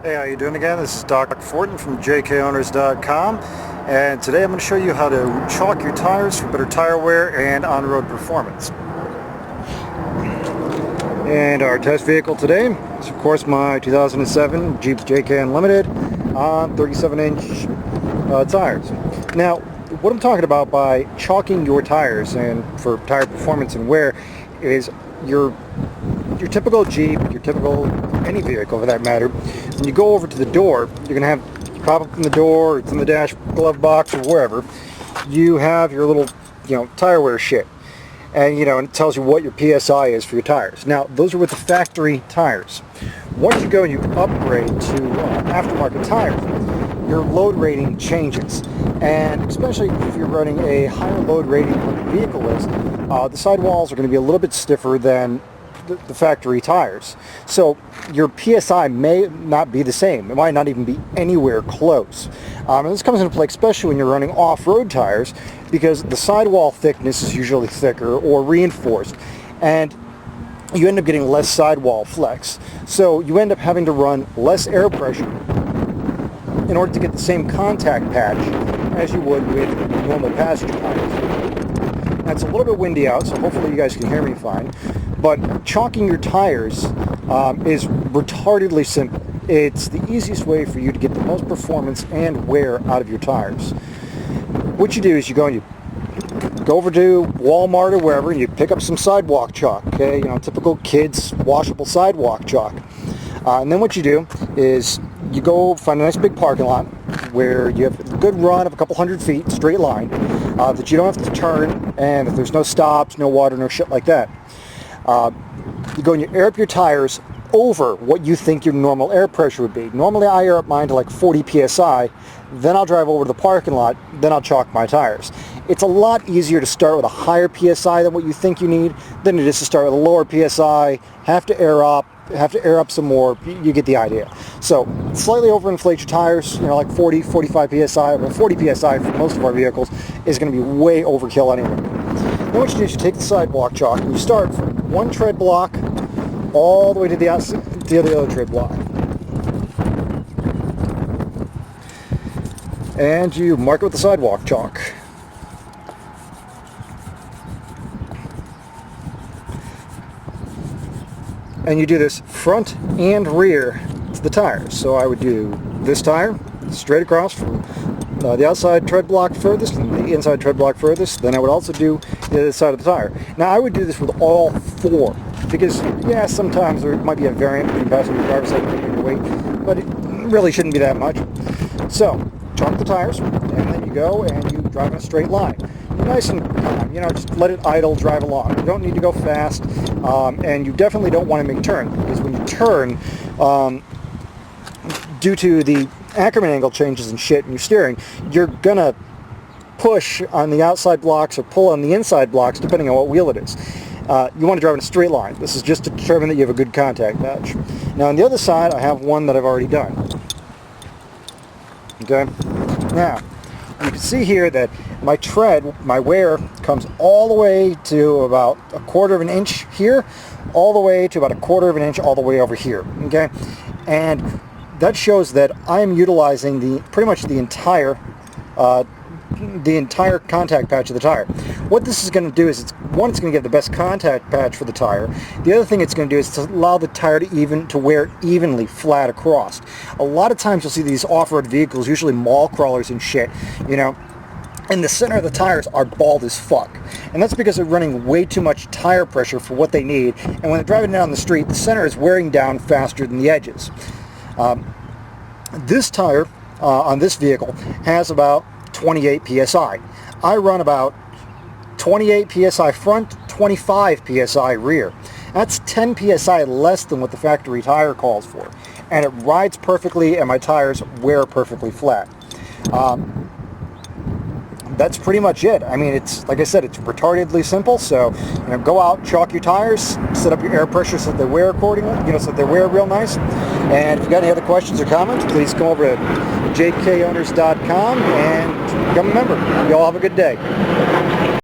Hey, how you doing again? This is Dr. Fortin from jkowners.com, and today I'm going to show you how to chalk your tires for better tire wear and on-road performance. And our test vehicle today is of course my 2007 Jeep JK Unlimited on 37-inch tires. Any what I'm talking about by chalking your tires and for tire performance and wear is your typical Jeep, your typical any vehicle for that matter. When you go over to the door, you're going to have pop up in the door, it's in the dash glove box or wherever. You have your little, tire wear shit, and and it tells you what your PSI is for your tires. Now, those are with the factory tires. Once you go and you upgrade to aftermarket tires, your load rating changes, and especially if you're running a higher load rating than the vehicle is, the sidewalls are going to be a little bit stiffer than the factory tires. So your PSI may not be the same. It might not even be anywhere close. And this comes into play especially when you're running off-road tires, because the sidewall thickness is usually thicker or reinforced, and you end up getting less sidewall flex. So you end up having to run less air pressure in order to get the same contact patch as you would with normal passenger tires. Now, it's a little bit windy out, so hopefully you guys can hear me fine. But chalking your tires is retardedly simple. It's the easiest way for you to get the most performance and wear out of your tires. What you do is you go over to Walmart or wherever, and you pick up some sidewalk chalk, okay? Typical kids washable sidewalk chalk. And then what you do is you go find a nice big parking lot where you have a good run of a couple hundred feet, straight line, that you don't have to turn, and that there's no stops, no water, no shit like that. You go and you air up your tires over what you think your normal air pressure would be. Normally I air up mine to like 40 psi, then I'll drive over to the parking lot, then I'll chalk my tires. It's a lot easier to start with a higher PSI than what you think you need than it is to start with a lower PSI, have to air up some more. You get the idea. So slightly overinflate your tires, like 40, 45 psi, but 40 psi for most of our vehicles is going to be way overkill anyway. Then what you do is you take the sidewalk chalk and you start from one tread block all the way to the other tread block. And you mark it with the sidewalk chalk. And you do this front and rear to the tires. So I would do this tire straight across from the outside tread block furthest and the inside tread block furthest. Then I would also do the other side of the tire. Now I would do this with all four, because sometimes there might be a variant between passenger and driver's side depending on your weight, but it really shouldn't be that much. So chalk the tires, and then you go and you drive in a straight line. You're nice and calm, just let it idle, drive along. You don't need to go fast, and you definitely don't want to make turns, because when you turn, due to the Ackerman angle changes and shit and you're steering, you're gonna push on the outside blocks or pull on the inside blocks depending on what wheel it is. You want to drive in a straight line. This is just to determine that you have a good contact patch. Now on the other side I have one that I've already done. Okay, now you can see here that my wear comes all the way to about a quarter of an inch here, all the way to about a quarter of an inch all the way over here. Okay, and that shows that I'm utilizing pretty much the entire contact patch of the tire. What this is going to do is, it's going to get the best contact patch for the tire. The other thing it's going to do is to allow the tire to wear evenly flat across. A lot of times you'll see these off-road vehicles, usually mall crawlers and shit, and the center of the tires are bald as fuck. And that's because they're running way too much tire pressure for what they need, and when they're driving down the street, the center is wearing down faster than the edges. This tire on this vehicle has about 28 psi. I run about 28 psi front, 25 psi rear. That's 10 psi less than what the factory tire calls for. And it rides perfectly, and my tires wear perfectly flat. That's pretty much it. I mean, it's, like I said, it's retardedly simple. So, go out, chalk your tires, set up your air pressure so that they wear accordingly, so that they wear real nice. And if you got any other questions or comments, please come over to jkowners.com and become a member. You all have a good day.